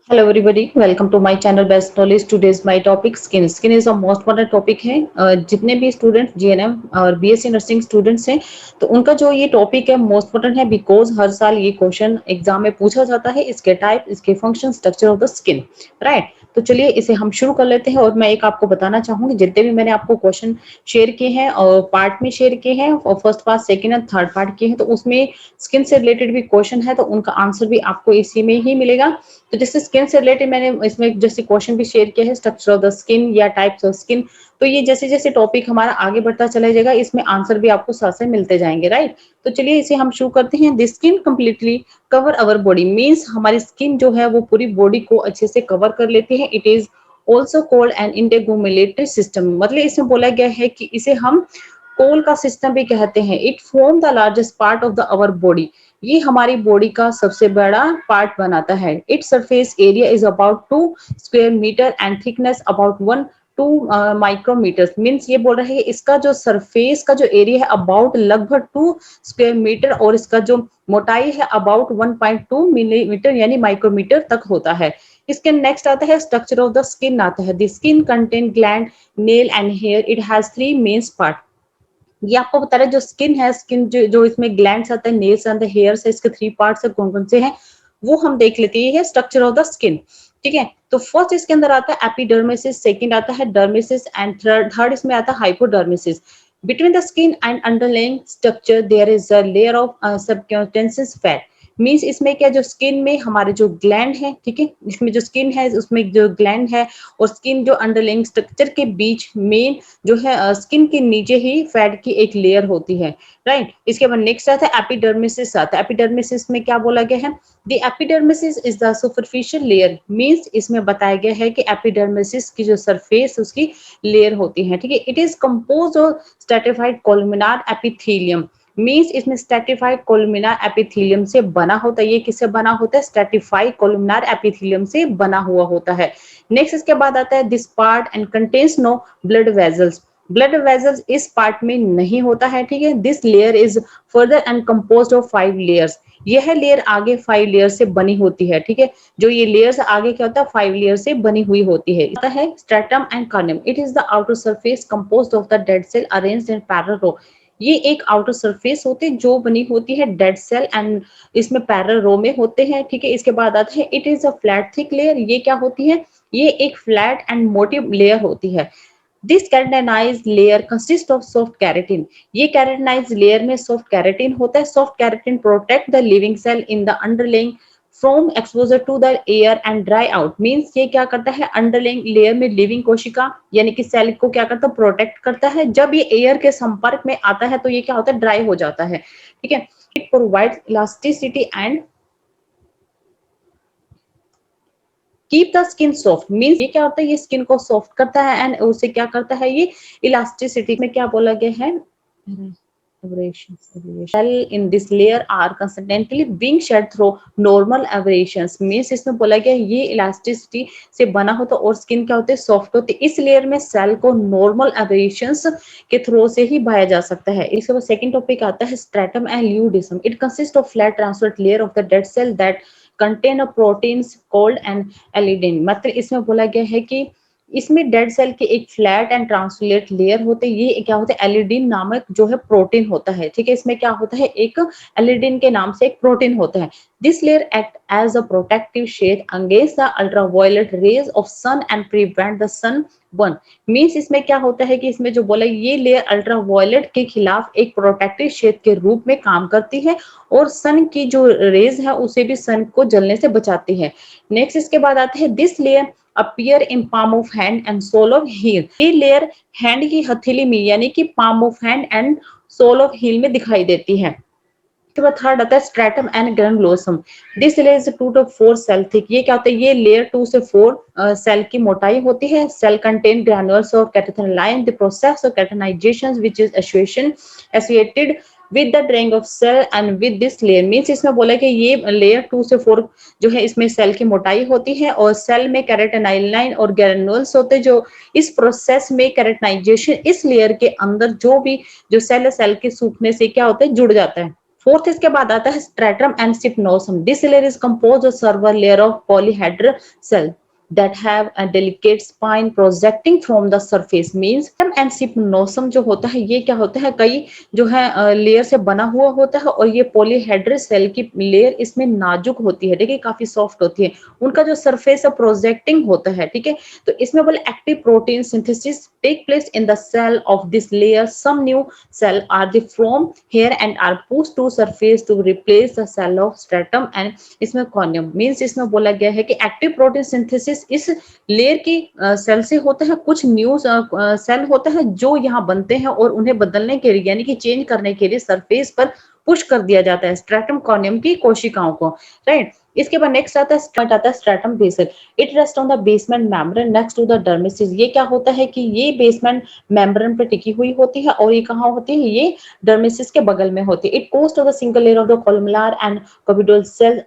Hello everybody, welcome to my channel Best Knowledge. Today's my topic skin. Skin is a most important topic है। जितने भी student GNM और BSc nursing students हैं तो उनका जो ये टॉपिक है मोस्ट इम्पोर्टेंट है बिकॉज हर साल ये क्वेश्चन एग्जाम में पूछा जाता है। इसके टाइप, इसके function, structure of the skin, right. तो चलिए इसे हम शुरू कर लेते हैं और मैं एक आपको बताना चाहूंगी जितने भी मैंने आपको क्वेश्चन शेयर किए हैं और पार्ट में शेयर किए हैं और first part, second and third part किए हैं, तो उसमें स्किन से रिलेटेड भी क्वेश्चन है तो उनका आंसर भी आपको इसी में ही मिलेगा। तो जैसे स्किन से रिलेटेड मैंने इसमें जैसे क्वेश्चन भी शेयर किया है, स्ट्रक्चर ऑफ द स्किन या टाइप्स ऑफ स्किन। तो ये जैसे जैसे टॉपिक हमारा आगे बढ़ता चला जाएगा इसमें आंसर भी आपको साथ साथ मिलते जाएंगे, राइट। तो चलिए इसे हम शुरू करते हैं। The skin completely cover our body means हमारी स्किन जो है वो पूरी बॉडी को अच्छे से कवर कर लेती है। It is also called an integumentary system, मतलब इसमें बोला गया है कि इसे हम कोल का सिस्टम भी कहते हैं। It form the largest part of the our body, ये हमारी बॉडी का सबसे बड़ा पार्ट बनाता है। Its surface area is about 2 square metre and thickness about 1 to 2 micrometre. Means ये बोल रहे हैं इसका जो सरफेस का जो एरिया है अबाउट लगभग 2 स्क्वायर मीटर और इसका जो मोटाई है अबाउट 1.2 मिलीमीटर यानी माइक्रोमीटर तक होता है। इसके नेक्स्ट आता है स्ट्रक्चर ऑफ द स्किन आता है। The skin contain gland, nail and hair. It has 3 main part. ये आपको बता रहा है जो स्किन है, स्किन जो इसमें ग्लैंड्स आते हैं, नेल्स आते हैं, हेयर्स है, इसके 3 पार्ट्स है, कौन कौन से हैं वो हम देख लेते हैं। ये है स्ट्रक्चर ऑफ द स्किन, ठीक है। तो फर्स्ट इसके अंदर आता है एपिडर्मिसिस, सेकंड आता है डर्मिसिस एंड थर्ड इसमें आता है hypodermis. Between the skin and underlying structure there is a layer of subcutaneous fat. Means इसमें क्या जो स्किन में हमारे जो ग्लैंड है, ठीक है, इसमें जो स्किन है उसमें जो ग्लैंड है और स्किन जो अंडरलाइंग स्ट्रक्चर के बीच मेन जो है स्किन के नीचे ही फैट की एक लेयर होती है, राइट। इसके बाद नेक्स्ट आता है एपिडर्मिसिस आता है। एपिडर्मिसिस में क्या बोला गया है? The epidermis is the superficial layer. Means इसमें बताया गया है कि एपिडर्मिसिस की जो सरफेस उसकी लेयर होती है, ठीक है। It is compose of stratified columnar epithelium. Means इसमें स्ट्रेटिफाइड कोलुमिनार एपिथेलियम से बना होता है। ये किससे बना होता है? स्ट्रेटिफाइड कोलुमिनार एपिथेलियम से बना हुआ होता है। नेक्स्ट इसके बाद आता है this part and contains no blood vessels. Blood vessels इस पार्ट में नहीं होता है, ठीक है। This layer is further and composed of 5 layers. यह लेयर आगे 5 लेयर से बनी होती है, ठीक है। जो ये लेयर्स आगे क्या होता है 5 लेयर से बनी हुई होती है। आता है stratum and corneum. It is the outer surface composed of the dead cell arranged in parallel row. ये एक आउटर सरफेस होती है जो बनी होती है डेड सेल एंड इसमें पैरेलल रो में होते हैं, ठीक है। इसके बाद आता है it is a flat thick layer. ये क्या होती है? ये एक फ्लैट एंड मोटी लेयर होती है। This keratinized layer consist of soft keratin. ये कैरेटिनाइज्ड लेयर में सॉफ्ट कैरेटिन होता है। Soft keratin protect the living cell in the underlying from exposure to the air and dry out. Means ये क्या करता है? अंडरलाइंग लेयर में living कोशिका यानी कि सेल को क्या करता है? प्रोटेक्ट करता है। जब ये एयर के संपर्क में आता है तो ये क्या होता है? ड्राई हो जाता है, ठीक है। It provides elasticity and keep the skin soft. Means ये क्या होता है? ये स्किन को सॉफ्ट करता है एंड उसे क्या करता है? ये इलास्टिसिटी में क्या बोला गया है? Cell in this layer are constantly being shed through normal aberrations। Means इसमें बोला गया ये इलास्टिसिटी से बना होता और स्किन क्या होती है? सॉफ्ट होती है। इस लेयर में सेल को नॉर्मल एबरेशंस के थ्रू से ही पाया जा सकता है। इसके बाद सेकंड टॉपिक आता है stratum and lucidum. It consist of flat transfer layer of the dead cell that contain a proteins called and eleidin. मतलब इसमें बोला गया है कि इसमें डेड सेल के एक फ्लैट एंड ट्रांसलेट लेयर होते हैं। ये क्या होता है? एलिडिन नामक जो है प्रोटीन होता है, ठीक है। इसमें क्या होता है? एक एलिडिन के नाम से एक प्रोटीन होता है। This layer act as a protective shade against the ultraviolet rays of sun and prevent the sunburn. Means इसमें क्या होता है कि इसमें जो बोला ये लेयर अल्ट्रावायलेट के खिलाफ एक प्रोटेक्टिव शेड के रूप में काम करती है और सन की जो रेज है उसे भी सन को जलने से बचाती है। नेक्स्ट इसके बाद आते हैं this layer appear in palm of hand and sole of heel. ये लेयर हैंड की हथेली में यानी कि palm of hand and sole of heel में दिखाई देती है। उसके बाद थर्ड आता है stratum and granulosum. This layer is 2 to 4 cell thick. ये क्या होता है? ये लेयर 2 से 4 सेल की मोटाई होती है। Cell contain granules of keratin. The process of keratinization which is associated with the drying of cell and with this layer. Means इसमें बोला कि ये लेयर 2 से 4 जो है इसमें सेल की मोटाई होती है और सेल में कैटेनाइन और ग्रैन्युल्स होते हैं। जो इस प्रोसेस में कैटेनाइजेशन इस लेयर के अंदर जो भी जो सेल है सेल के सूखने से क्या होता है? जुड़ जाता है, फोर्थ इसके बाद आता है stratum and spinosum. This layer is composed of several layer of polyhedral cell that have a delicate spine projecting from the surface means and spinosum जो होता है ये क्या होता है, कई जो है लेयर से बना हुआ होता है और ये पॉलीहेड्रल सेल की लेयर इसमें नाजुक होती है, देखिए काफी सॉफ्ट होती है, उनका जो सरफेस है प्रोजेक्टिंग होता है, ठीक है। तो इसमें बोले active protein synthesis take place in the cell of this layer, some new cell are the from here and are push to surface to replace the cell of stratum and इसमें corneum means इसमें बोला गया है कि active protein synthesis इस layer की cell से होता है, कुछ न्यू सेल होता है जो यहाँ बनते हैं और उन्हें बदलने के लिए यानी कि चेंज करने के लिए सरफेस पर पुश कर दिया जाता है स्ट्रेटम कॉर्नियम की कोशिकाओं को, राइट। इसके बाद नेक्स्ट आता है stratum basale. It rest on the basement membrane next to the dermis. ये क्या होता है कि ये बेसमेंट मेम्ब्रेन पे टिकी हुई होती है और ये कहाँ होती है, ये डर्मिसिस के बगल में होती है। It goes to the single layer of the columnar and cuboidal cell,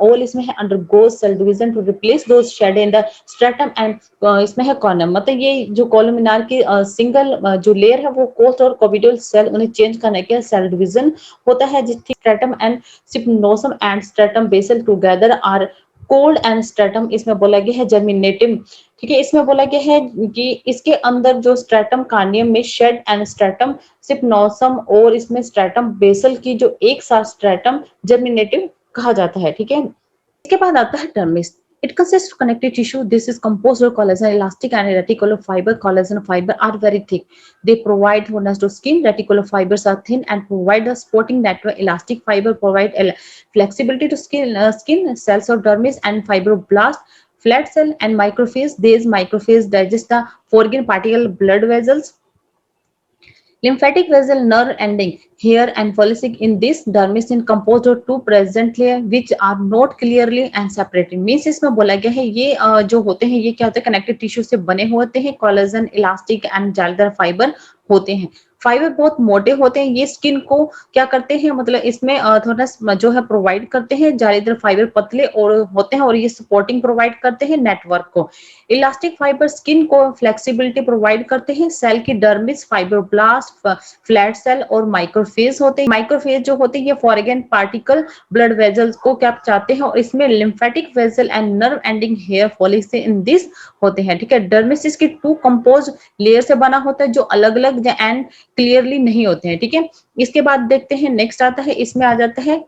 all इसमें है undergoes cell division to replace those shed in the stratum and इसमें है कॉर्नम। मतलब ये जो कोलुमिनार की सिंगल जो लेयर है वो कोस्ट और कॉबिडल सेल उन्हें चेंज करने के सेल डिवीजन होता है, जिसकी stratum and spinosum and stratum basale together are called and stratum इसमें बोला गया है जर्मिनेटिव, ठीक है। इसमें बोला गया है कि इसके अंदर जो स्ट्रेटम कार्नियम में शेड एंड स्ट्रेटम सिप्नोसम और इसमें स्ट्रेटम बेसल की जो एक साथ स्ट्रेटम जर्मिनेटिव कहा जाता है, ठीक है। इसके बाद आता है dermis. It consists of connective tissue. This is composed of collagen, elastic, and reticular fiber. Collagen fiber are very thick. They provide firmness to skin. Reticular fibers are thin and provide a supporting network. Elastic fiber provide flexibility to skin cells of dermis and fibroblast. Flat cell and microphage. These microphage digest the foreign particle blood vessels. Lymphatic vessel nerve ending here and follicle in this dermis is composed of two present layer which are not clearly and separated means इसमें बोला गया है ये जो होते हैं ये क्या होते हैं कनेक्टिव टिश्यू से बने होते हैं, कोलेजन इलास्टिक एंड जालीदार फाइबर होते हैं। फाइबर बहुत मोटे होते हैं, ये स्किन को क्या करते हैं मतलब इसमें थोड़ा जो है प्रोवाइड करते हैं, जालीदार फाइबर पतले और होते हैं और ये सपोर्टिंग प्रोवाइड करते हैं नेटवर्क को। इलास्टिक फाइबर स्किन को फ्लेक्सिबिलिटी प्रोवाइड करते हैं। सेल की डर्मिस फाइब्रोब्लास्ट फ्लैट सेल और माइक्रोफेज होते हैं। माइक्रोफेज जो होते हैं ये फॉरेन पार्टिकल ब्लड वेजल्स को क्या चाहते हैं और इसमें lymphatic vessel and nerve ending hair follicle in this होते हैं, ठीक है। डर्मिस इसकी टू कंपोज लेयर से बना होता है जो अलग अलग एंड क्लियरली नहीं होते हैं, ठीक है। इसके बाद देखते हैं नेक्स्ट आता है, इसमें आ जाता है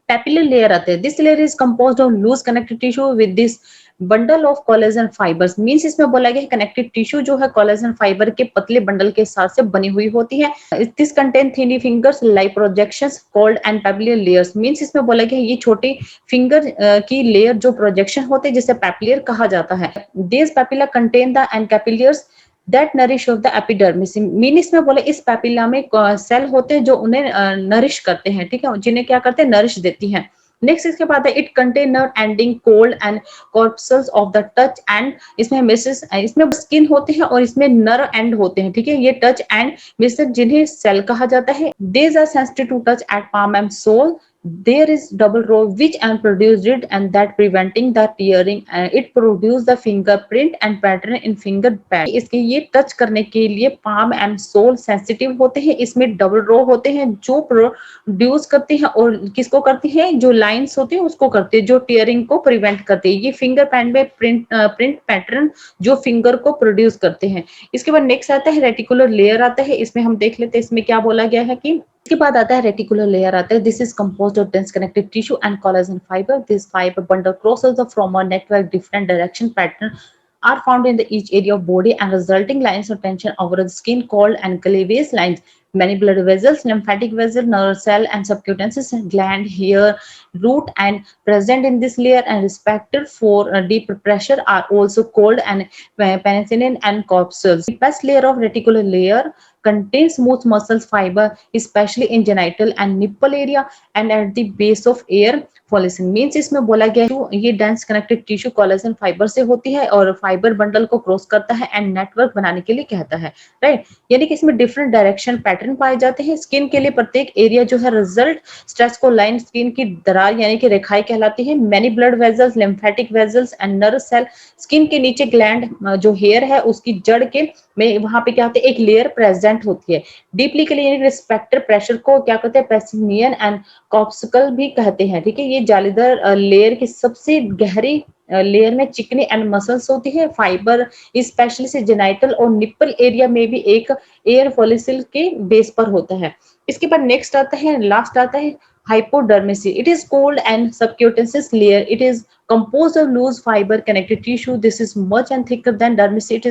पेपिलर लेयर आते हैं। This layer is composed of loose connective tissue with this bundle of collagen fibres means इसमें बोला गया है कनेक्टिव टिश्यू जो है कोलेजन फाइबर के पतले बंडल के साथ से बनी हुई होती है। This contain thin fingers like projections called and papillary layers means इसमें बोला गया है ये छोटे फिंगर की लेयर जो प्रोजेक्शन होते हैं जिसे पेपिलर कहा जाता है। This papilla contain the and capillaries that nourish of the epidermis mean इसमें बोले इस पेपिला में सेल होते हैं जो उन्हें नरिश करते हैं, ठीक है, जिन्हें क्या करते हैं नरिश देती हैं। नेक्स्ट इसके बाद है it contain nerve ending cold and corpuscles of the touch and इसमें मिसेस इसमें स्किन होते हैं और इसमें नर्व एंड होते हैं, ठीक है। ये टच एंड मिसेस जिन्हें सेल कहा जाता है। These are sensitive to touch at palm and sole. There is double row which and produced it and that preventing the tearing and it produce the fingerprint and pattern in finger pad। इसके ये touch करने के लिए palm and sole sensitive होते हैं, इसमें double row होते हैं जो प्रोड्यूस करते हैं और किसको करती है जो लाइंस होती है उसको करते हैं जो टीयरिंग को प्रिवेंट करते हैं। ये फिंगर पैड में प्रिंट पैटर्न जो फिंगर को प्रोड्यूस करते हैं। इसके बाद नेक्स्ट आता है रेटिकुलर लेयर आता है, इसमें हम देख लेते हैं इसमें क्या बोला गया है कि इसके बाद आता है रेटिकुलर लेयर आता है। This is composed of dense connective tissue and collagen fibre. This fibre bundle crosses the from a network different direction pattern are found in the each area of body and resulting lines of tension over the skin called and cleavage lines. Many blood vessels, lymphatic vessel, nerve cell, and subcutaneous gland, hair, root, and present in this layer and respected for deep pressure are also called and penicillin and corpuscles. The best layer of reticular layer contains smooth muscle fiber, especially in genital and nipple area and at the base of ear follicle. Means इसमें बोला गया है ये dense connective tissue collagen fibre से होती है और fibre bundle को क्रॉस करता है एंड नेटवर्क बनाने के लिए कहता है, राइट। यानी कि इसमें डिफरेंट डायरेक्शन पैटर्न पाए जाते हैं। स्किन के लिए प्रत्येक एरिया जो है रिजल्ट स्ट्रेस को लाइन स्किन की दरार यानी कि रेखाएं कहलाती है। Many blood vessels, lymphatic vessels and nerve cell, skin के नीचे ग्लैंड जो हेयर है उसकी जड़ के में वहां पे क्या होता है, एक लेयर प्रेजेंट होती है। डीपली क्लीनिंग रिस्पेक्टर प्रेशर को क्या कहते हैं, पेसिमियन एंड कॉप्सिकल भी कहते हैं। ठीक है, ये जालीदार लेयर की सबसे गहरी लेयर में चिकनी एंड मसल्स होती है। फाइबर स्पेशली से जेनाइटल और निप्पल एरिया में भी एक एयर फॉलिसिल के बेस पर होता है। इसके बाद नेक्स्ट आता है, लास्ट आता है hypodermis. It is cold and subcutaneous layer. It is composed of loose fiber connective tissue. This is much and thicker than dermis. It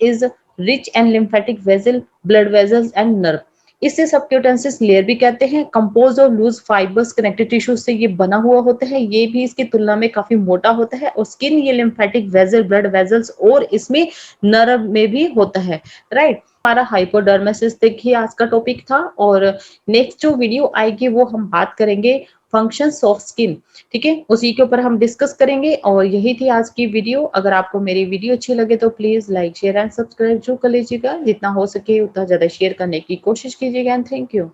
is rich and lymphatic vessel, blood vessels and nerve. इसे सबक्यूटेंसिस layer भी कहते हैं। Compose और loose fibres connective tissue से ये बना हुआ होता है। ये भी इसकी तुलना में काफी मोटा होता है। और स्किन ये लिम्फेटिक वेजल, ब्लड वेजल्स और इसमें नर्व में भी होता है। राइट, हमारा हाइपोडर्मेसिस देखिए आज का टॉपिक था। और नेक्स्ट जो वीडियो आएगी वो हम बात करेंगे फंक्शंस ऑफ स्किन। ठीक है, उसी के ऊपर हम डिस्कस करेंगे। और यही थी आज की वीडियो। अगर आपको मेरी वीडियो अच्छी लगे तो please like, share and subscribe जो कर लीजिएगा। जितना हो सके उतना ज्यादा शेयर करने की कोशिश कीजिएगा। And thank you.